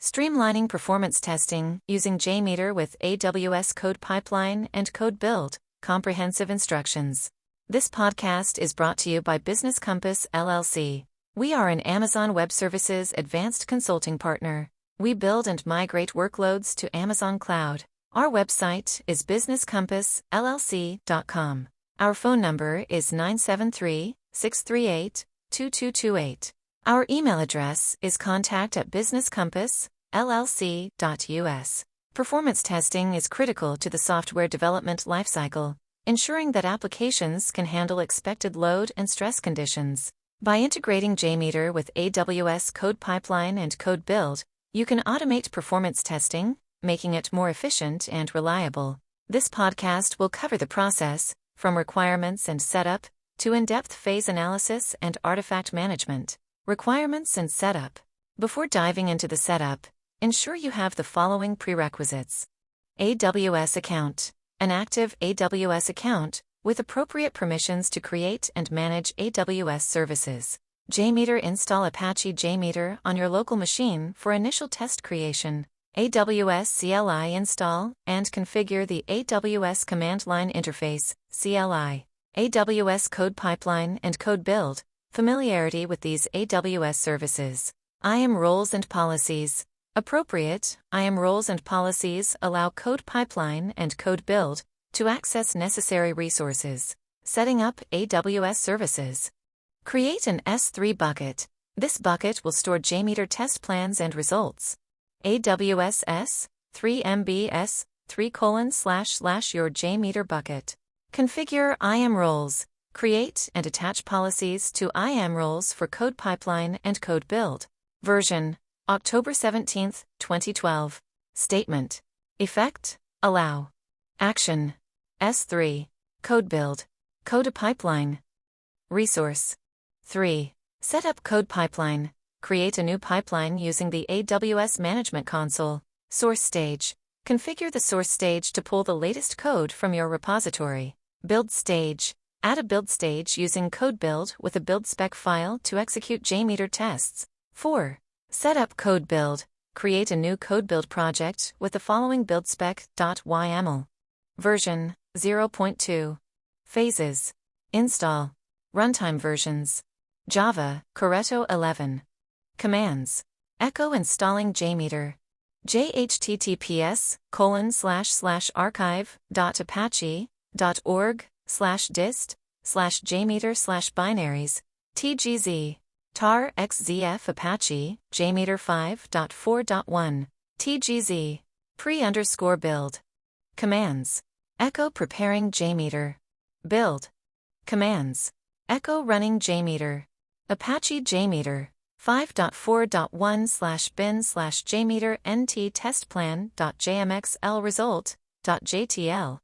Streamlining performance testing using JMeter with AWS CodePipeline and CodeBuild, comprehensive instructions. This podcast is brought to you by Business Compass LLC. We are an Amazon Web Services advanced consulting partner. We build and migrate workloads to Amazon Cloud. Our website is businesscompassllc.com. Our phone number is 973-638-2228. Our email address is contact@businesscompassllc.us. Performance testing is critical to the software development lifecycle, ensuring that applications can handle expected load and stress conditions. By integrating JMeter with AWS CodePipeline and CodeBuild, you can automate performance testing, making it more efficient and reliable. This podcast will cover the process, from requirements and setup, to in-depth phase analysis and artifact management. Requirements and setup. Before diving into the setup, ensure you have the following prerequisites. AWS account. An active AWS account, with appropriate permissions to create and manage AWS services. JMeter. Install Apache JMeter on your local machine for initial test creation. AWS CLI. Install and configure the AWS Command Line Interface, CLI. AWS CodePipeline and CodeBuild. Familiarity with these AWS services. IAM roles and policies. Appropriate IAM roles and policies allow CodePipeline and CodeBuild to access necessary resources. Setting up AWS services. Create an S3 bucket. This bucket will store JMeter test plans and results. AWS S3 MBS 3:/ your JMeter bucket. Configure IAM roles. Create and attach policies to IAM roles for CodePipeline and CodeBuild. Version: October 17, 2012. Statement: Effect: Allow. Action: S3. CodeBuild. CodePipeline. Resource: 3. Set up CodePipeline. Create a new pipeline using the AWS Management Console. Source stage. Configure the source stage to pull the latest code from your repository. Build stage. Add a build stage using CodeBuild with a build spec file to execute JMeter tests. 4. Set up CodeBuild. Create a new CodeBuild project with the following buildspec.yml. Version: 0.2. Phases. Install. Runtime versions. Java, Corretto 11. Commands. Echo installing JMeter. https://archive.apache.org/dist/jmeter/binaries. tgz. tar xzf Apache, JMeter 5.4.1. tgz. pre_build. Commands. Echo preparing JMeter. Build. Commands. Echo running JMeter. Apache JMeter 5.4.1/bin/jmeter nt testplan.jmxl result.jtl.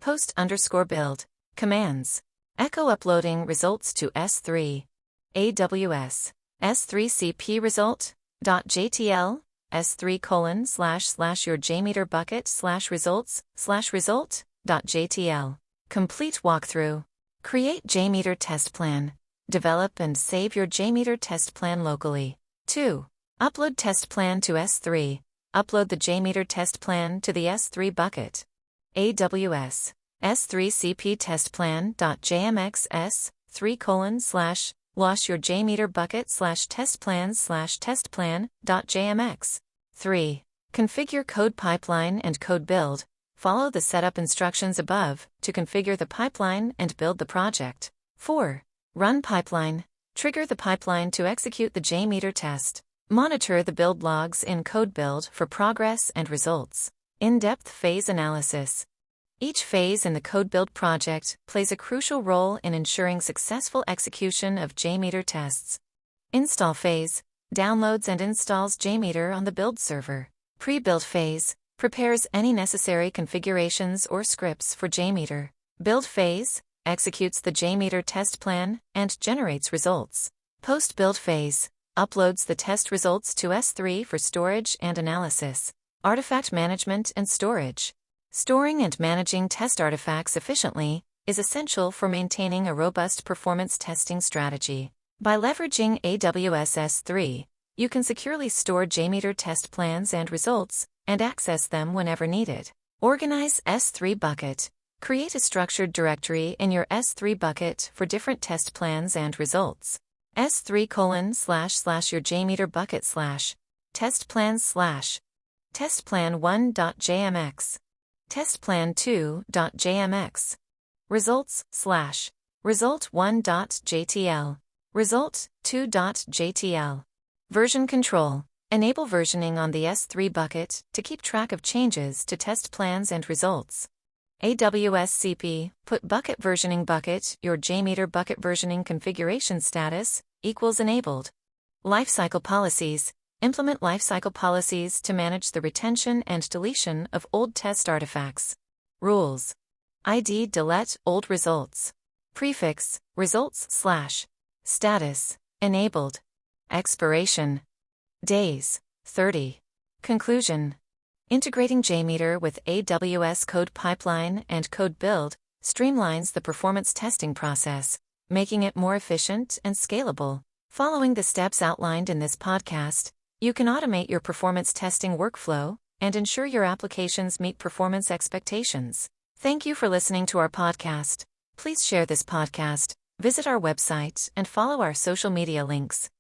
Post_build. Commands. Echo uploading results to S3. AWS S3 result.jtl S3: your JMeter bucket/results/result.jtl. Complete walkthrough. Create JMeter test plan. Develop and save your JMeter test plan locally. 2. Upload test plan to S3. Upload the JMeter test plan to the S3 bucket. AWS S3 test plan.jmxs 3:/ your JMeter bucket/test plans/testplan.jmx. 3. Configure CodePipeline and CodeBuild. Follow the setup instructions above to configure the pipeline and build the project. 4. Run pipeline. Trigger the pipeline to execute the JMeter test. Monitor the build logs in CodeBuild for progress and results. In-depth phase analysis. Each phase in the CodeBuild project plays a crucial role in ensuring successful execution of JMeter tests. Install phase. Downloads and installs JMeter on the build server. Pre-build phase. Prepares any necessary configurations or scripts for JMeter. Build phase. Executes the JMeter test plan and generates results. Post-build phase. Uploads the test results to S3 for storage and analysis. Artifact management and storage. Storing and managing test artifacts efficiently is essential for maintaining a robust performance testing strategy. By leveraging AWS S3, You can securely store JMeter test plans and results, and access them whenever needed. Organize S3 bucket. Create a structured directory in your S3 bucket for different test plans and results. S3:/ your JMeter bucket / test plans / testplan1.jmx, testplan2.jmx, results / result1.jtl, result2.jtl. Version control. Enable versioning on the S3 bucket to keep track of changes to test plans and results. AWS CP, put bucket versioning bucket, your JMeter bucket versioning configuration status, equals enabled. Lifecycle policies. Implement lifecycle policies to manage the retention and deletion of old test artifacts. Rules. ID delete old results. Prefix, results / status, enabled. Expiration days, 30. Conclusion. Integrating JMeter with AWS CodePipeline and CodeBuild streamlines the performance testing process, making it more efficient and scalable. Following the steps outlined in this podcast, you can automate your performance testing workflow and ensure your applications meet performance expectations. Thank you for listening to our podcast. Please share this podcast, visit our website, and follow our social media links.